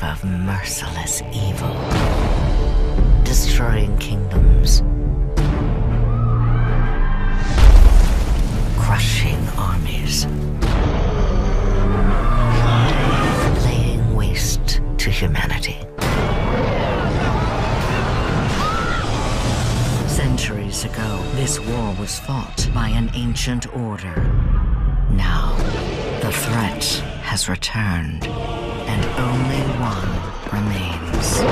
of merciless evil, destroying kingdoms, crushing armies, laying waste to humanity. Centuries ago, this war was fought by an ancient order. Now, the threat has returned, and only one remains.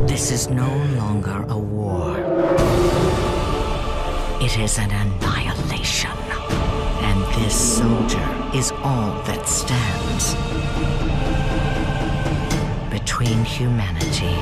This is no longer a war. It is an annihilation. And this soldier is all that stands between humanity .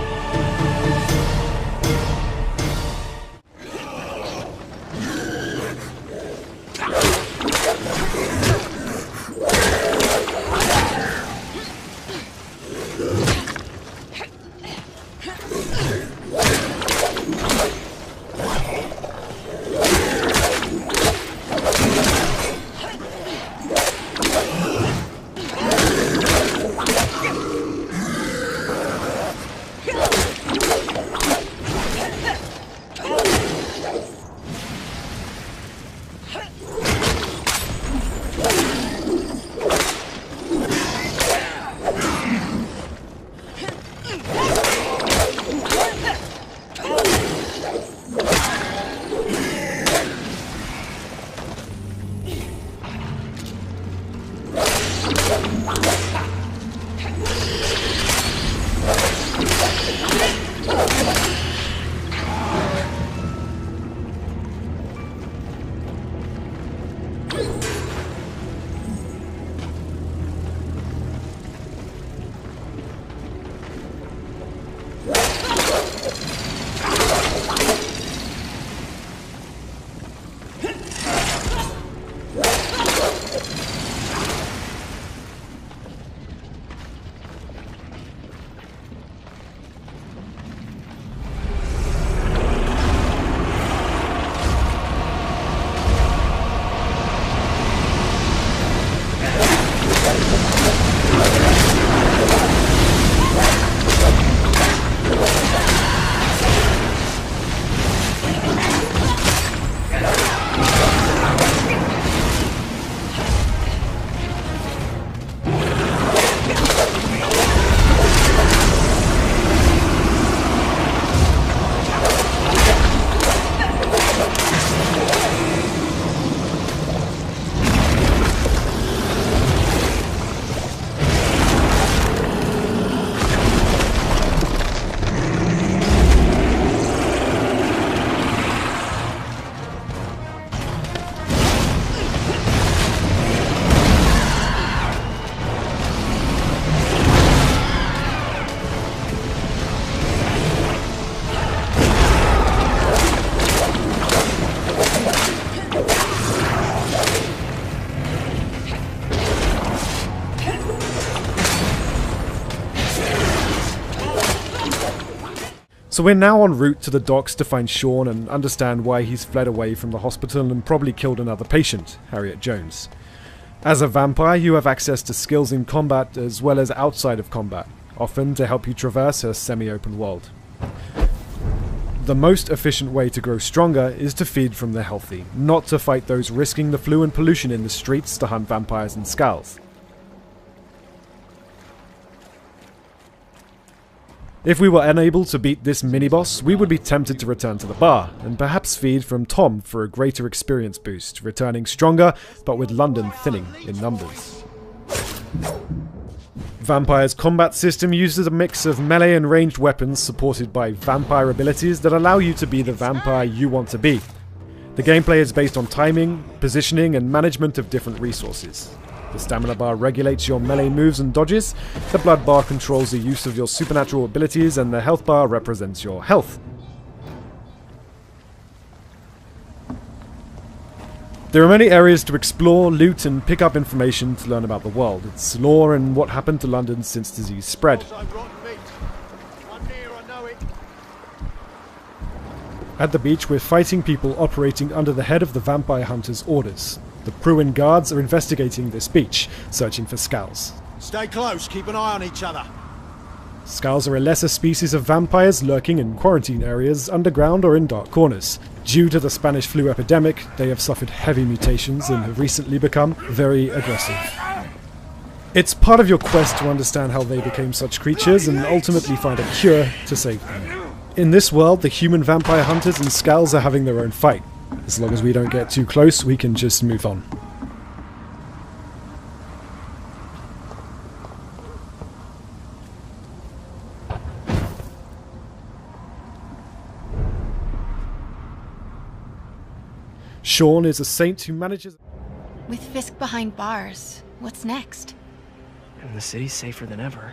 So we're now en route to the docks to find Sean and understand why he's fled away from the hospital and probably killed another patient, Harriet Jones. As a vampire, you have access to skills in combat as well as outside of combat, often to help you traverse a semi-open world. The most efficient way to grow stronger is to feed from the healthy, not to fight those risking the flu and pollution in the streets to hunt vampires and skulls. If we were unable to beat this mini-boss, we would be tempted to return to the bar, and perhaps feed from Tom for a greater experience boost, returning stronger, but with London thinning in numbers. Vampire's combat system uses a mix of melee and ranged weapons supported by vampire abilities that allow you to be the vampire you want to be. The gameplay is based on timing, positioning, and management of different resources. The stamina bar regulates your melee moves and dodges, the blood bar controls the use of your supernatural abilities, and the health bar represents your health. There are many areas to explore, loot, and pick up information to learn about the world, its lore, and what happened to London since disease spread. At the beach, we're fighting people operating under the head of the vampire hunter's orders. The Pruin guards are investigating this beach, searching for Skulls. Stay close, keep an eye on each other. Skulls are a lesser species of vampires lurking in quarantine areas, underground or in dark corners. Due to the Spanish flu epidemic, they have suffered heavy mutations and have recently become very aggressive. It's part of your quest to understand how they became such creatures and ultimately find a cure to save them. In this world, the human vampire hunters and Skulls are having their own fight. As long as we don't get too close, we can just move on. Sean is a saint who manages... With Fisk behind bars, what's next? And the city's safer than ever.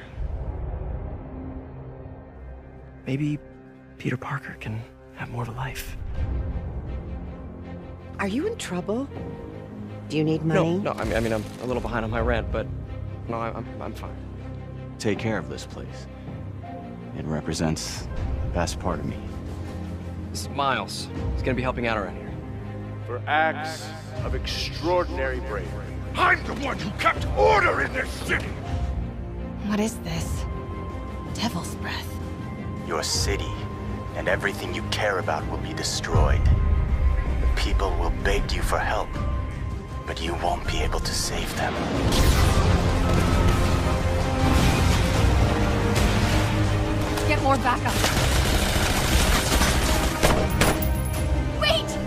Maybe Peter Parker can have more of a life. Are you in trouble? Do you need money? No, I mean, I'm a little behind on my rent, but no, I'm fine. Take care of this place. It represents the best part of me. This is Miles. He's gonna be helping out around here. For acts of extraordinary bravery. I'm the one who kept order in this city! What is this? Devil's breath. Your city and everything you care about will be destroyed. The people will beg you for help, but you won't be able to save them. Get more backup. Wait!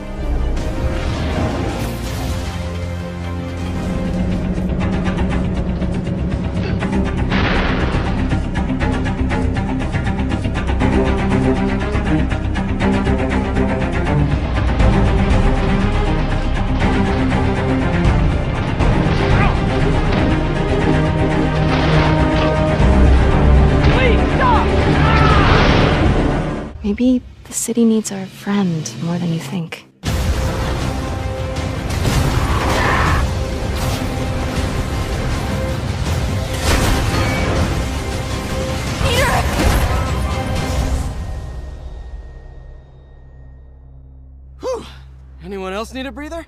Maybe the city needs our friend more than you think. Whew! Anyone else need a breather?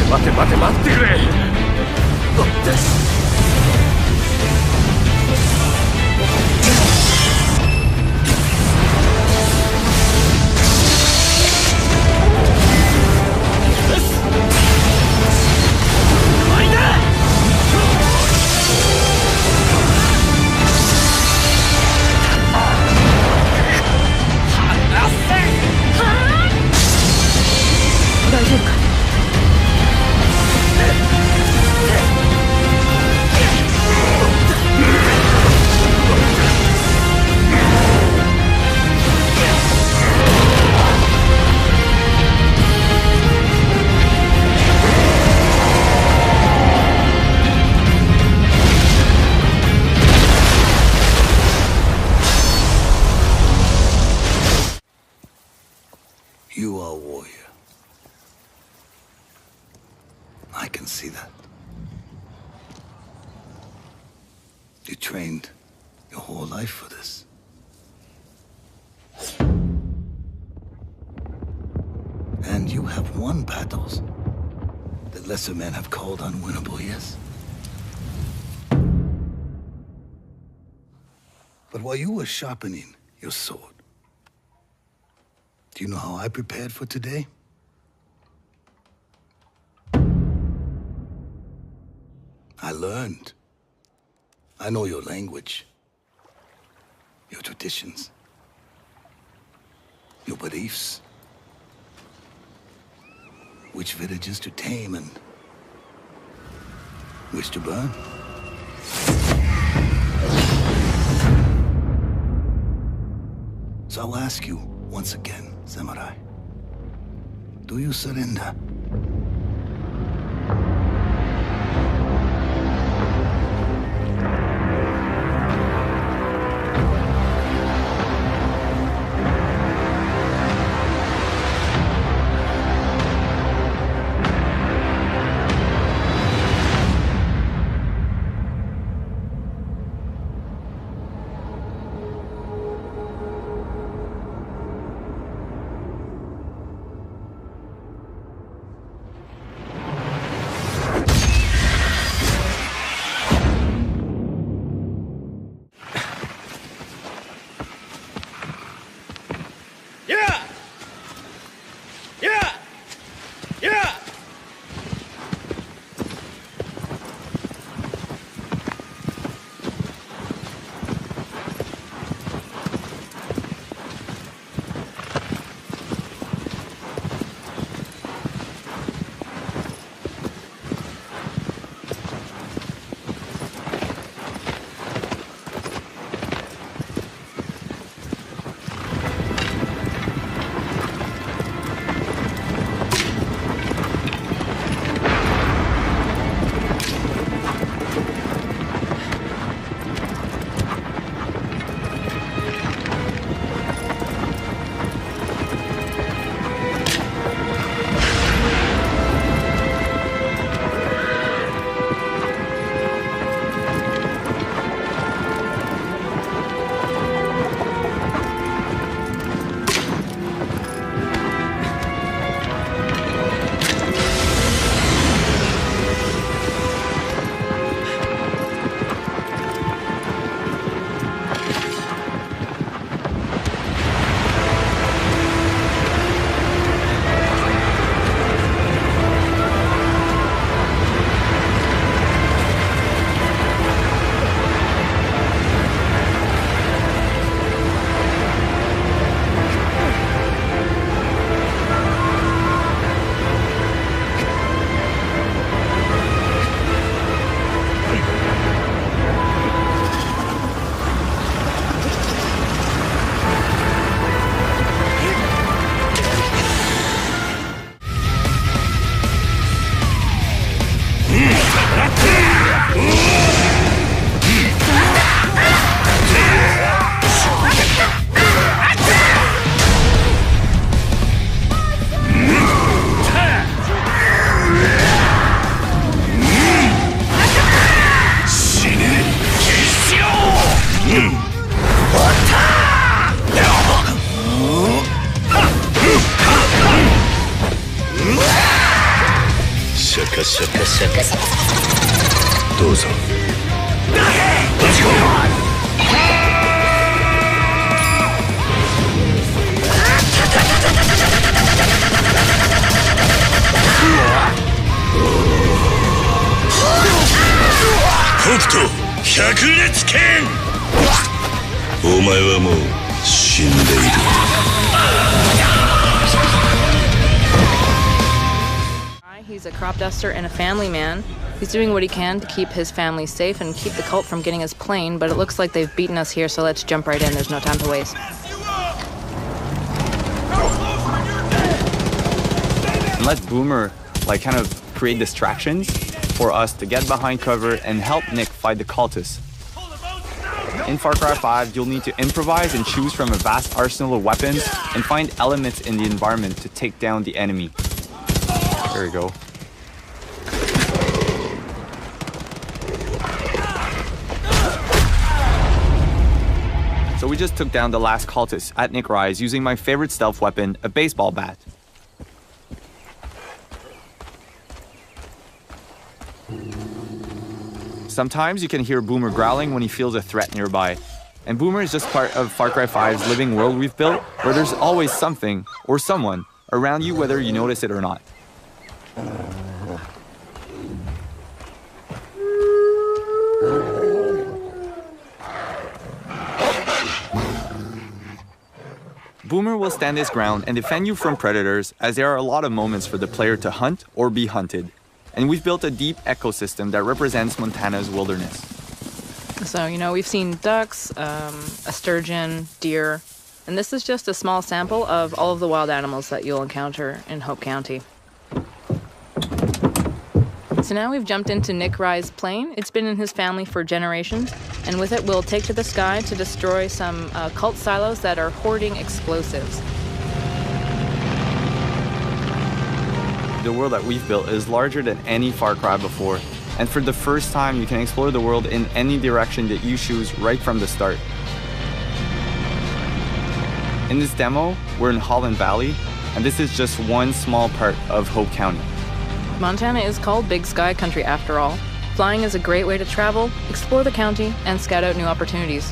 待て待て待ってくれ。大丈夫か？You are a warrior. I can see that. You trained your whole life for this. And you have won battles that lesser men have called unwinnable, yes? But while you were sharpening your sword, do you know how I prepared for today? I learned. I know your language, your traditions, your beliefs, which villages to tame and which to burn. So I'll ask you once again, Samurai, do you surrender? シャカシャカシャカ。どうぞ。Let's go! Hokuto, 百裂拳。お前はもう死んでいる。He's a crop duster and a family man. He's doing what he can to keep his family safe and keep the cult from getting his plane, but it looks like they've beaten us here, so let's jump right in. There's no time to waste. And let Boomer, like, kind of create distractions for us to get behind cover and help Nick fight the cultists. In Far Cry 5, you'll need to improvise and choose from a vast arsenal of weapons and find elements in the environment to take down the enemy. There we go. So we just took down the last cultist at Nick Rise using my favorite stealth weapon, a baseball bat. Sometimes you can hear Boomer growling when he feels a threat nearby. And Boomer is just part of Far Cry 5's living world we've built, where there's always something or someone around you whether you notice it or not. Boomer will stand his ground and defend you from predators, as there are a lot of moments for the player to hunt or be hunted. And we've built a deep ecosystem that represents Montana's wilderness. So, you know, we've seen ducks, a sturgeon, deer, and this is just a small sample of all of the wild animals that you'll encounter in Hope County. So now we've jumped into Nick Rye's plane. It's been in his family for generations, and with it we'll take to the sky to destroy some cult silos that are hoarding explosives. The world that we've built is larger than any Far Cry before, and for the first time you can explore the world in any direction that you choose right from the start. In this demo, we're in Holland Valley, and this is just one small part of Hope County. Montana is called Big Sky Country after all. Flying is a great way to travel, explore the county, and scout out new opportunities.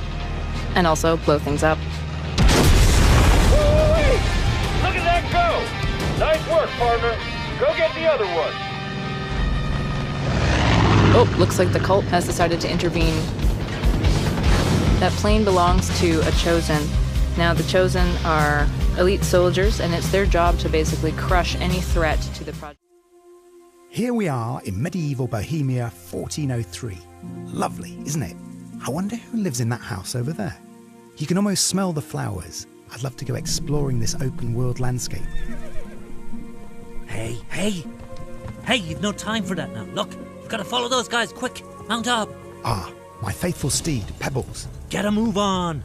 And also blow things up. Woo-wee! Look at that go! Nice work, partner. Go get the other one. Oh, looks like the cult has decided to intervene. That plane belongs to a Chosen. Now, the Chosen are elite soldiers, and it's their job to basically crush any threat to the project. Here we are in medieval Bohemia 1403. Lovely, isn't it? I wonder who lives in that house over there. You can almost smell the flowers. I'd love to go exploring this open world landscape. Hey, you've no time for that now. Look, you've got to follow those guys, quick. Mount up. Ah, my faithful steed, Pebbles. Get a move on.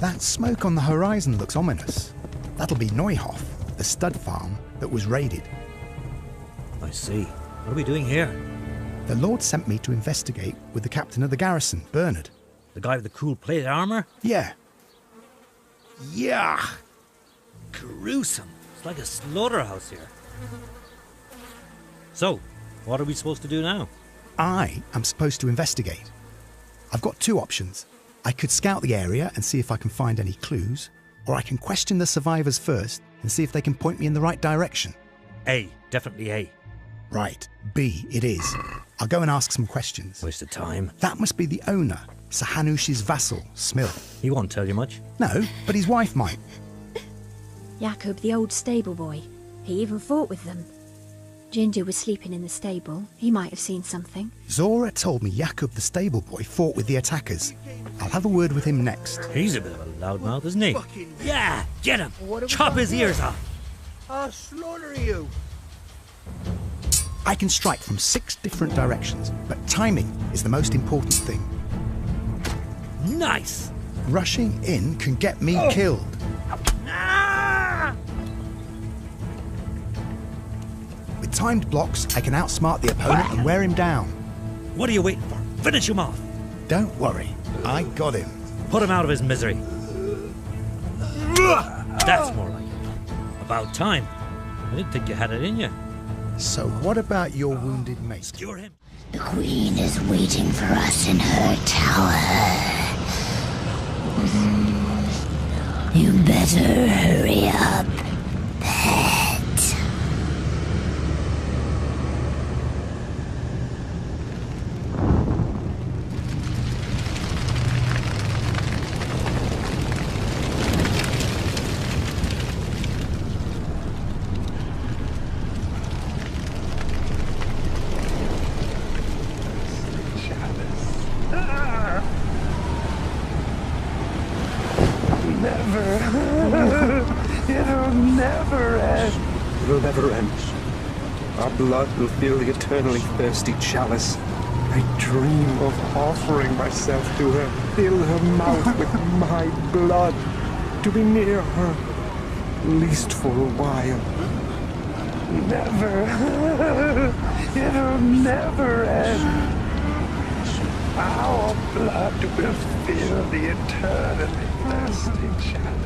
That smoke on the horizon looks ominous. That'll be Neuhof, the stud farm that was raided. I see. What are we doing here? The Lord sent me to investigate with the captain of the garrison, Bernard. The guy with the cool plated armor? Yeah. Yeah. Gruesome. It's like a slaughterhouse here. So, what are we supposed to do now? I am supposed to investigate. I've got two options. I could scout the area and see if I can find any clues, or I can question the survivors first and see if they can point me in the right direction. A, definitely A. Right, B it is. I'll go and ask some questions. Waste of time. That must be the owner, Sir Hanush's vassal, Smill. He won't tell you much. No, but his wife might. Jakob, the old stable boy. He even fought with them. Ginger was sleeping in the stable. He might have seen something. Zora told me Jakob the stable boy fought with the attackers. I'll have a word with him next. He's a bit of a loudmouth, isn't he? Yeah, get him! Chop his ears off! I'll slaughter you! I can strike from 6 different directions, but timing is the most important thing. Nice! Rushing in can get me killed. Ah! With timed blocks, I can outsmart the opponent and wear him down. What are you waiting for? Finish him off! Don't worry, I got him. Put him out of his misery. That's more like it. About time. I didn't think you had it in you. So what about your wounded mate? Secure him. The Queen is waiting for us in her tower. You better hurry up, pet. It'll never end. Our blood will fill the eternally thirsty chalice. I dream of offering myself to her, fill her mouth with my blood, to be near her, at least for a while. Never. It'll never end. Our blood will fill the eternally thirsty chalice.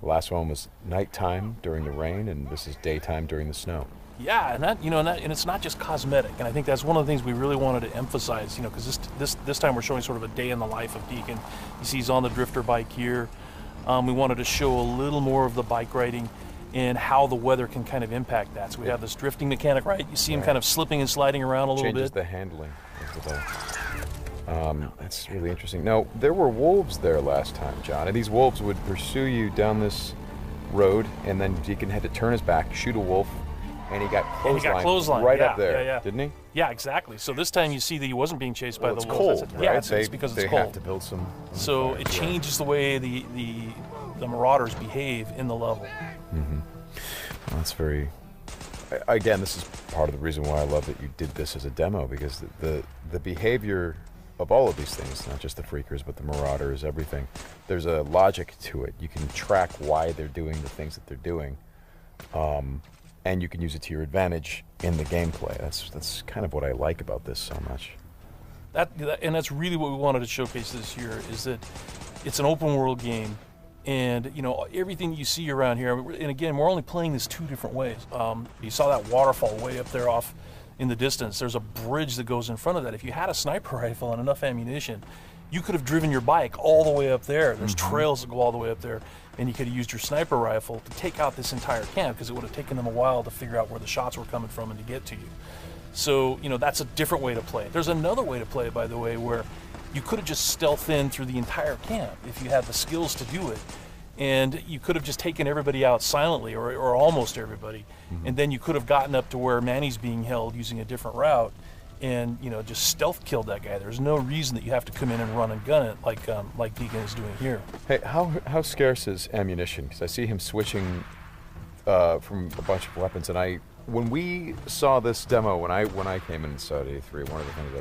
Last one was nighttime during the rain, and this is daytime during the snow. Yeah, and it's not just cosmetic, and I think that's one of the things we really wanted to emphasize, because this time we're showing sort of a day in the life of Deacon. You see he's on the drifter bike here. We wanted to show a little more of the bike riding and how the weather can kind of impact that. So we have this drifting mechanic, right? You see him kind of slipping and sliding around a little bit. Changes the handling of the bike. That's really interesting. Now, there were wolves there last time, John, and these wolves would pursue you down this road, and then Deacon had to turn his back, shoot a wolf, and he got clotheslined right up there, didn't he? Yeah, exactly. So this time you see that he wasn't being chased by the wolves. It's cold, right? Yeah, it's because it's cold. They have to build some... So it changes the way the marauders behave in the level. Mm-hmm. Well, that's very... Again, this is part of the reason why I love that you did this as a demo, because the behavior of all of these things, not just the freakers, but the marauders, everything, there's a logic to it. You can track why they're doing the things that they're doing, and you can use it to your advantage in the gameplay. That's kind of what I like about this so much. And that's really what we wanted to showcase this year, is that it's an open world game, and everything you see around here, and again, we're only playing this two different ways. You saw that waterfall way up there off in the distance. There's a bridge that goes in front of that. If you had a sniper rifle and enough ammunition, you could have driven your bike all the way up there. There's trails that go all the way up there, and you could have used your sniper rifle to take out this entire camp, because it would have taken them a while to figure out where the shots were coming from and to get to you. So, that's a different way to play it. There's another way to play it, by the way, where you could have just stealthed in through the entire camp if you had the skills to do it. And you could have just taken everybody out silently, or almost everybody, and then you could have gotten up to where Manny's being held using a different route, and just stealth killed that guy. There's no reason that you have to come in and run and gun it like Deacon is doing here. Hey, how scarce is ammunition? Because I see him switching from a bunch of weapons, and when we saw this demo, when I came in and saw it at E3, one of the things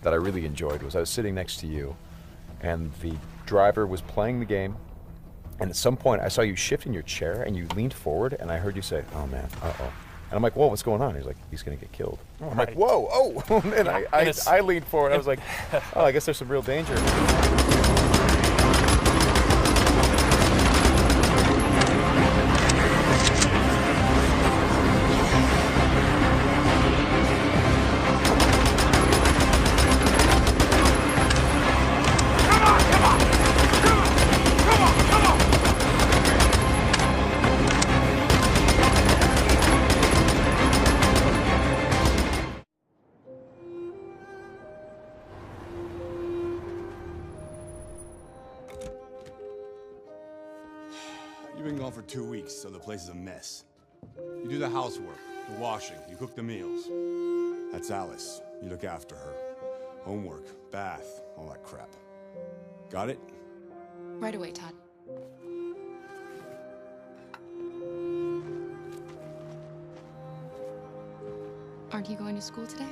that I really enjoyed was I was sitting next to you, and the driver was playing the game. And at some point, I saw you shift in your chair, and you leaned forward, and I heard you say, "Oh man, uh-oh." And I'm like, "Whoa, what's going on?" He's like, "He's gonna get killed." I'm like, "Whoa, oh!" And I leaned forward. I was like, "Oh, I guess there's some real danger." You've been gone for 2 weeks, so the place is a mess. You do the housework, the washing, you cook the meals. That's Alice. You look after her. Homework, bath, all that crap. Got it? Right away, Todd. Aren't you going to school today?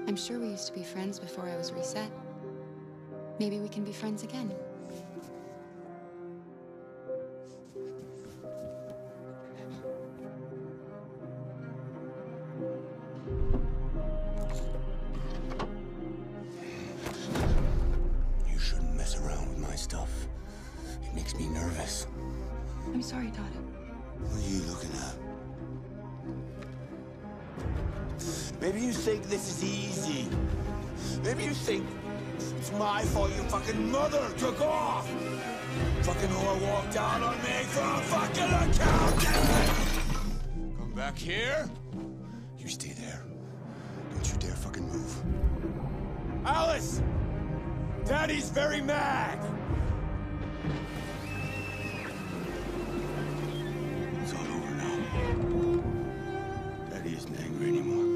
I'm sure we used to be friends before I was reset. Maybe we can be friends again. You shouldn't mess around with my stuff. It makes me nervous. I'm sorry, Todd. What are you looking at? Maybe you think this is easy. Maybe you think it's my fault your fucking mother took off. Fucking whore walked out on me for a fucking accountant. Come back here. You stay there. Don't you dare fucking move. Alice! Daddy's very mad! It's all over now. Daddy isn't angry anymore.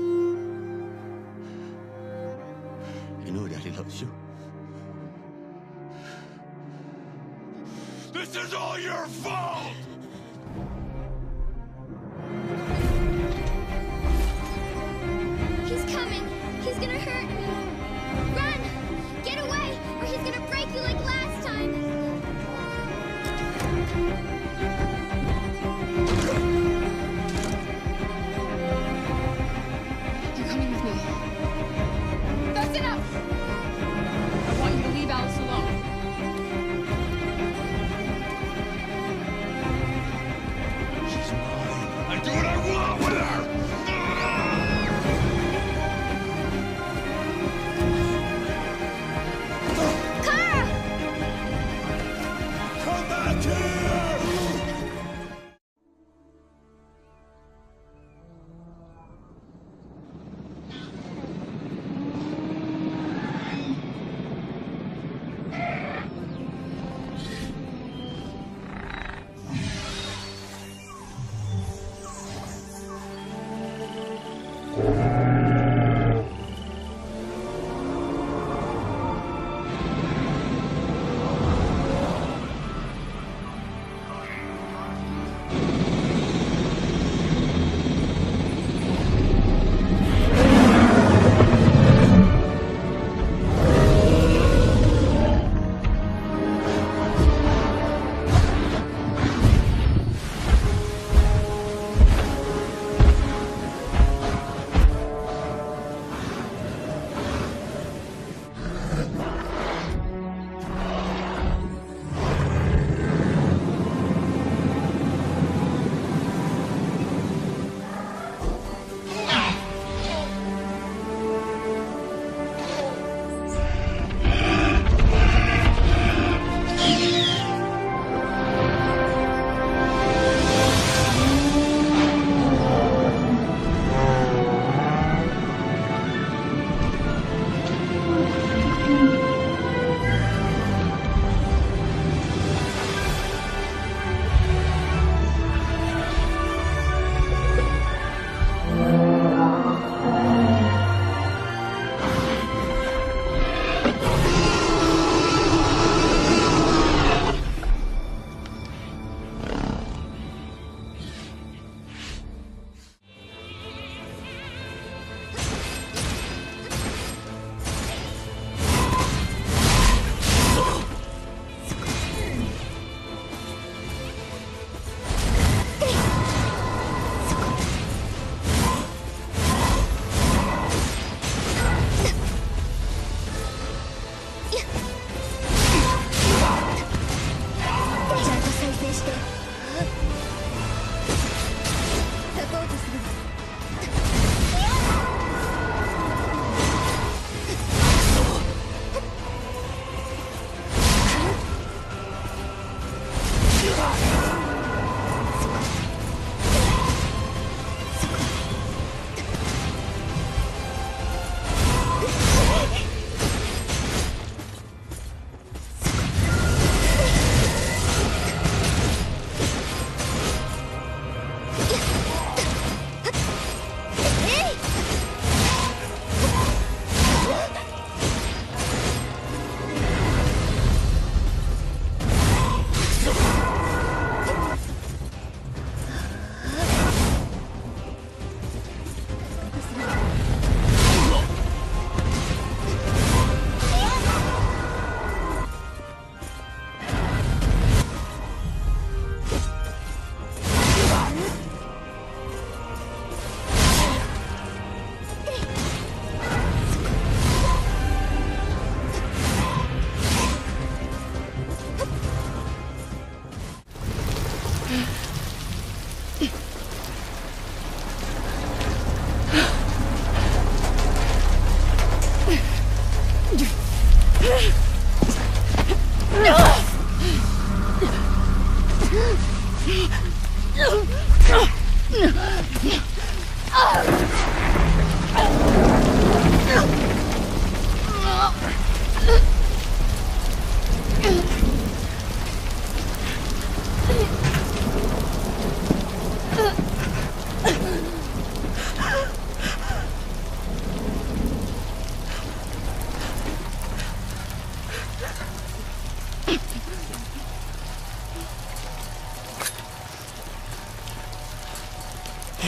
You know Daddy loves you. This is all your fault! He's coming! He's gonna hurt me! Run! Get away, or he's gonna break you like last time! You're coming with me. That's enough! I want you to leave Alice alone. She's mine. I do what I want with her! Come back here!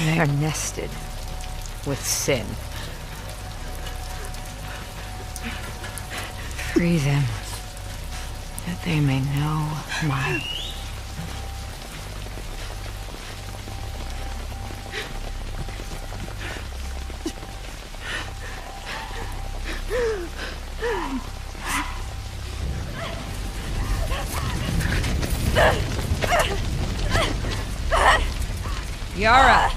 They are nested with sin. Free them, that they may know my... Yara!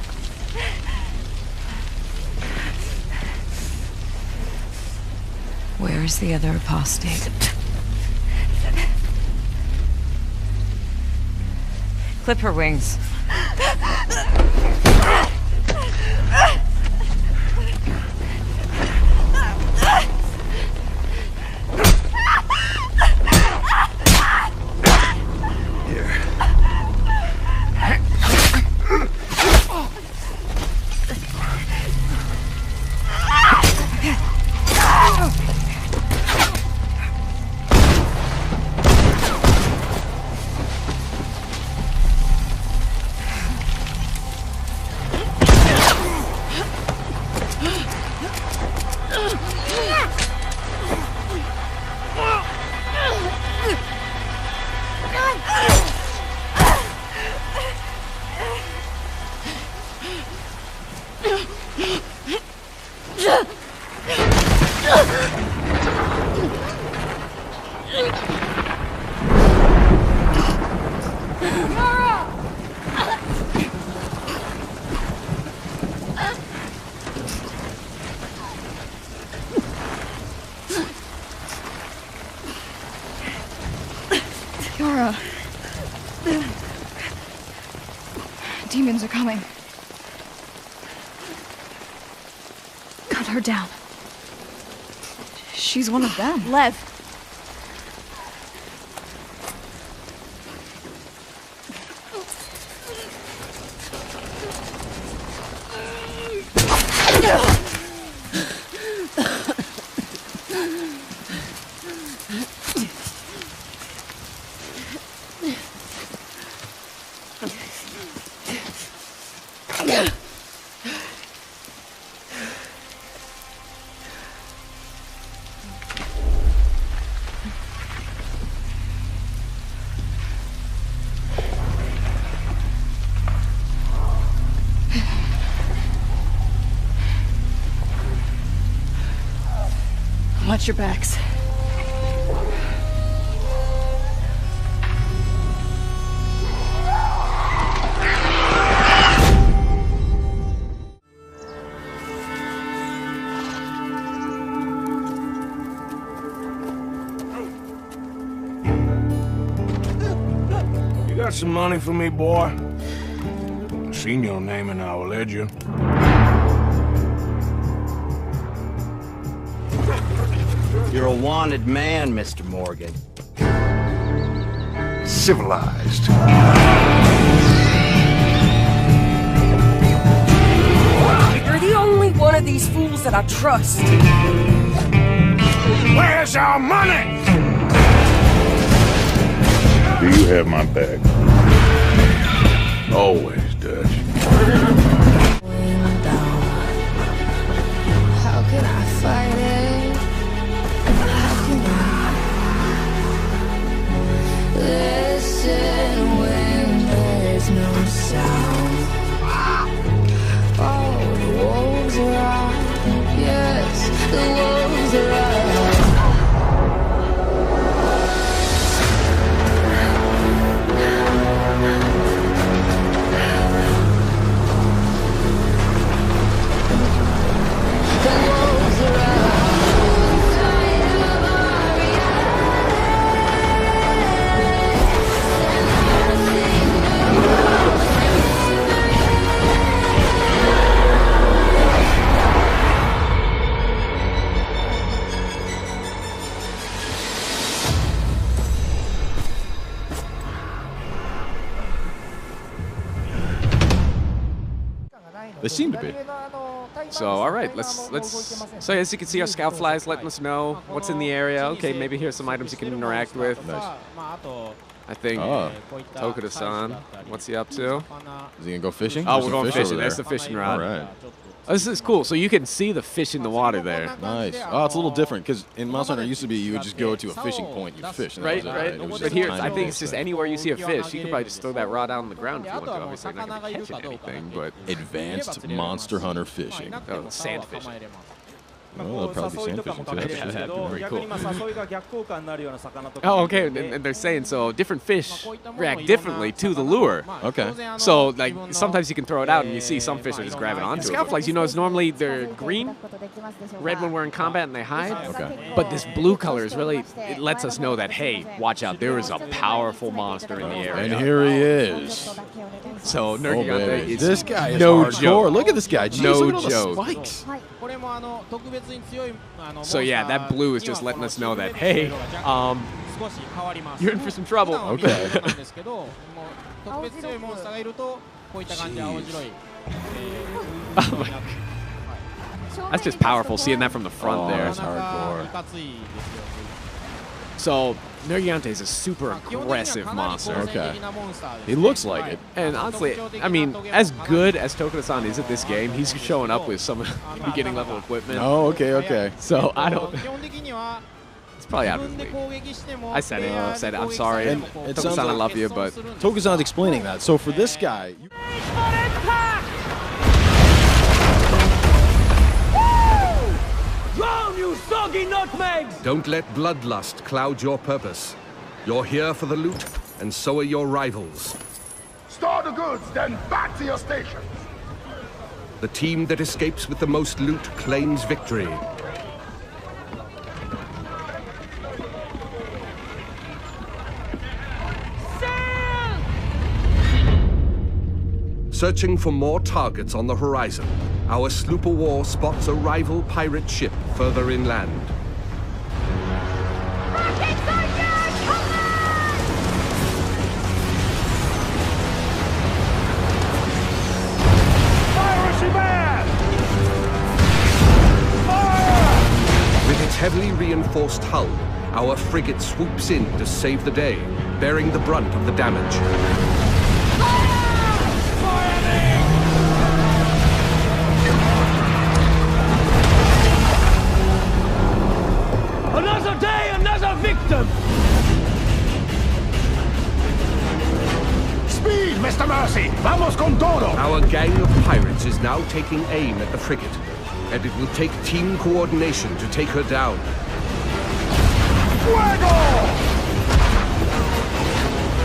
Where is the other apostate? Clip her wings. Yara. Demons are coming. Cut her down. She's one of them. Lev. Watch your backs. You got some money for me, boy? Seen your name in our ledger. You're a wanted man, Mr. Morgan. Civilized. You're the only one of these fools that I trust. Where's our money? Do you have my back? Always, Dutch. How can I fight it? How can I listen when there's no sound? Oh, the wolves are out. Yes, the wolves are out. They seem to be. So, all right, let's. So as you can see, our scout flies letting us know what's in the area. Okay, maybe here's some items you can interact with. Nice. I think Tokuda-san, what's he up to? Is he gonna go fishing? Oh, There's we're some going fish over fishing. There's there. the fishing rod. All right. Oh, this is cool. So you can see the fish in the water there. Nice. Oh, it's a little different because in Monster Hunter it used to be you would just go to a fishing point, you fish. And Right, that was it, right. It was But just here, kind I of think it's just anywhere you see a fish, you can probably just throw that rod out on the ground if you want to. Obviously, you're not going to catch anything, but advanced Monster Hunter fishing. Oh, sand fishing. Oh, they'll probably be sand fishing too. Yeah, that'd be pretty cool. コ Oh, okay. And they're saying so different fish react differently to the lure. Okay. So like sometimes you can throw it out and you see some fish are just grabbing onto it. Scout flies, you notice normally they're green, red when we're in combat and they hide. Okay. But this blue color is really, it lets us know that, hey, watch out, there is a powerful monster in the area. And here he is. So Oh, Nergigante baby. is This guy is no hardcore. joke. Look at this guy. Jeez, no look at all the joke. spikes. So yeah, that blue is just letting us know that, hey, you're in for some trouble. Okay. Oh my God. That's just powerful, seeing that from the front there. That's hardcore. So Nergigante is a super aggressive monster. Okay. He looks like it. And honestly, I mean, as good as Tokuda-san is at this game, he's showing up with some beginning level equipment. Oh, okay, okay. So I don't. It's probably out of me. I said it. I said it. I'm sorry. And it sounds Tokuda-san, I like love you, but Tokuda-san's explaining that. So for this guy, Drown, you soggy nutmegs! Don't let bloodlust cloud your purpose. You're here for the loot, and so are your rivals. Store the goods, then back to your stations. The team that escapes with the most loot claims victory. Searching for more targets on the horizon, our sloop of war spots a rival pirate ship further inland. With its heavily reinforced hull, our frigate swoops in to save the day, bearing the brunt of the damage. Another day, another victim! Speed, Mr. Mercy! Vamos con todo! Our gang of pirates is now taking aim at the frigate, and it will take team coordination to take her down. Fuego!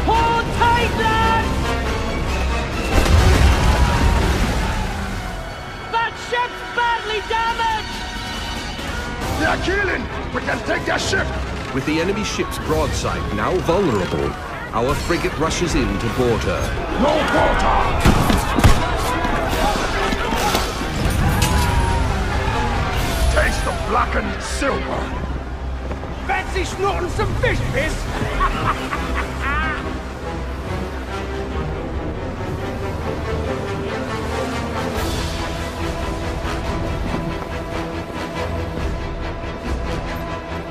Hold tight, lads! That ship's badly damaged! They're killing! We can take their ship! With the enemy ship's broadside now vulnerable, our frigate rushes in to board her. No quarter! Taste the blackened silver! Fancy snorting some fish piss?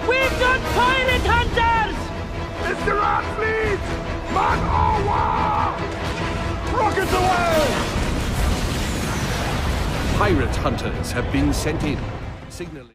We've got pirate hunters! It's the rat fleet! Man over! Rockets away! Pirate hunters have been sent in, signaling.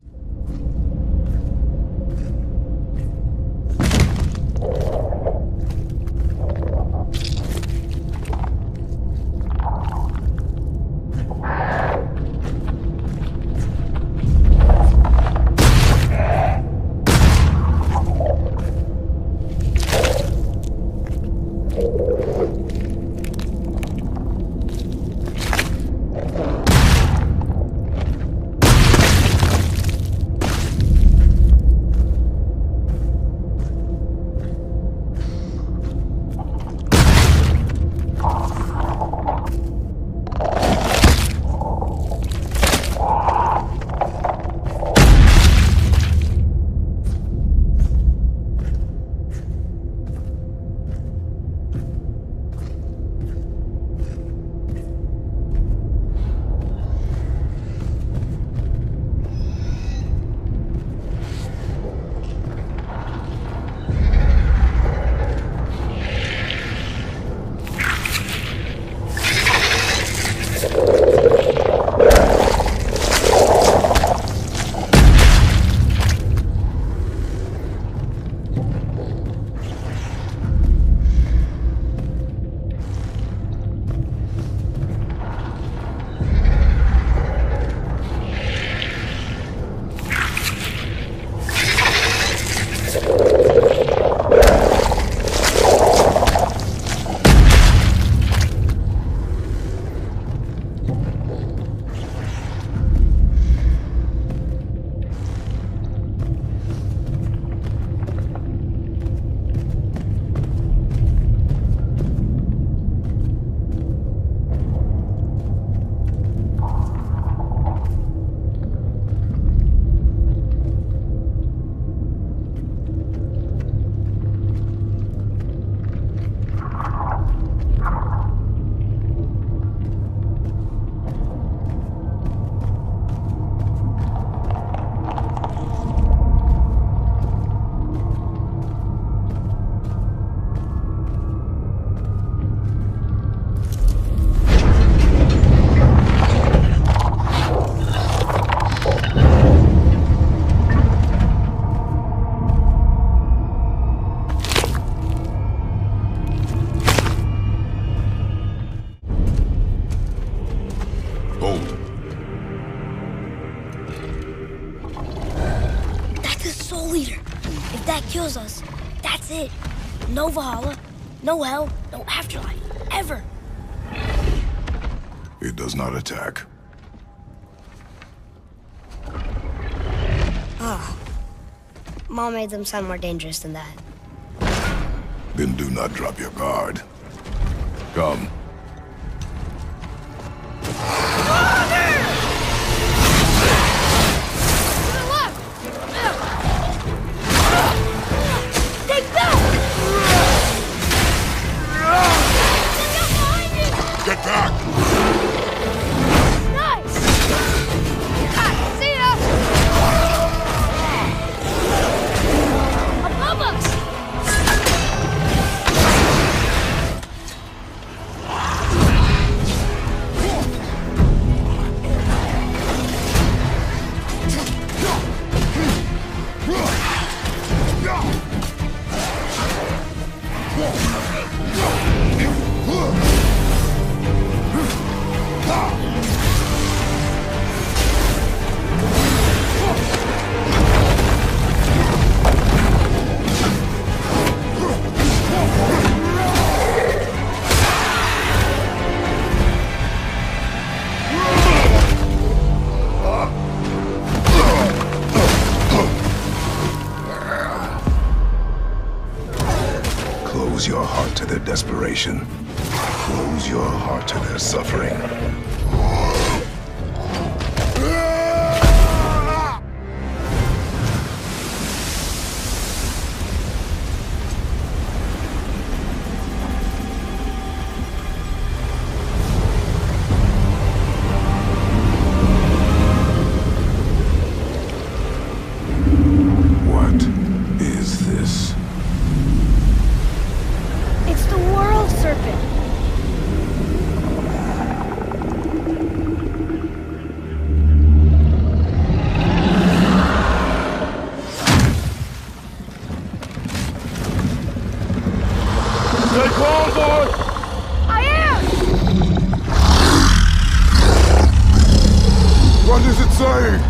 Hold. That's a soul eater. If that kills us, that's it. No Valhalla, no hell, no afterlife, ever. It does not attack. Ah. Mom made them sound more dangerous than that. Then do not drop your guard. Come. Take that! Get back! Nice! See ya! Above us! Close your heart to their desperation. Close your heart to their suffering. What is this? It's the world serpent. Take on board! I am! What is it saying?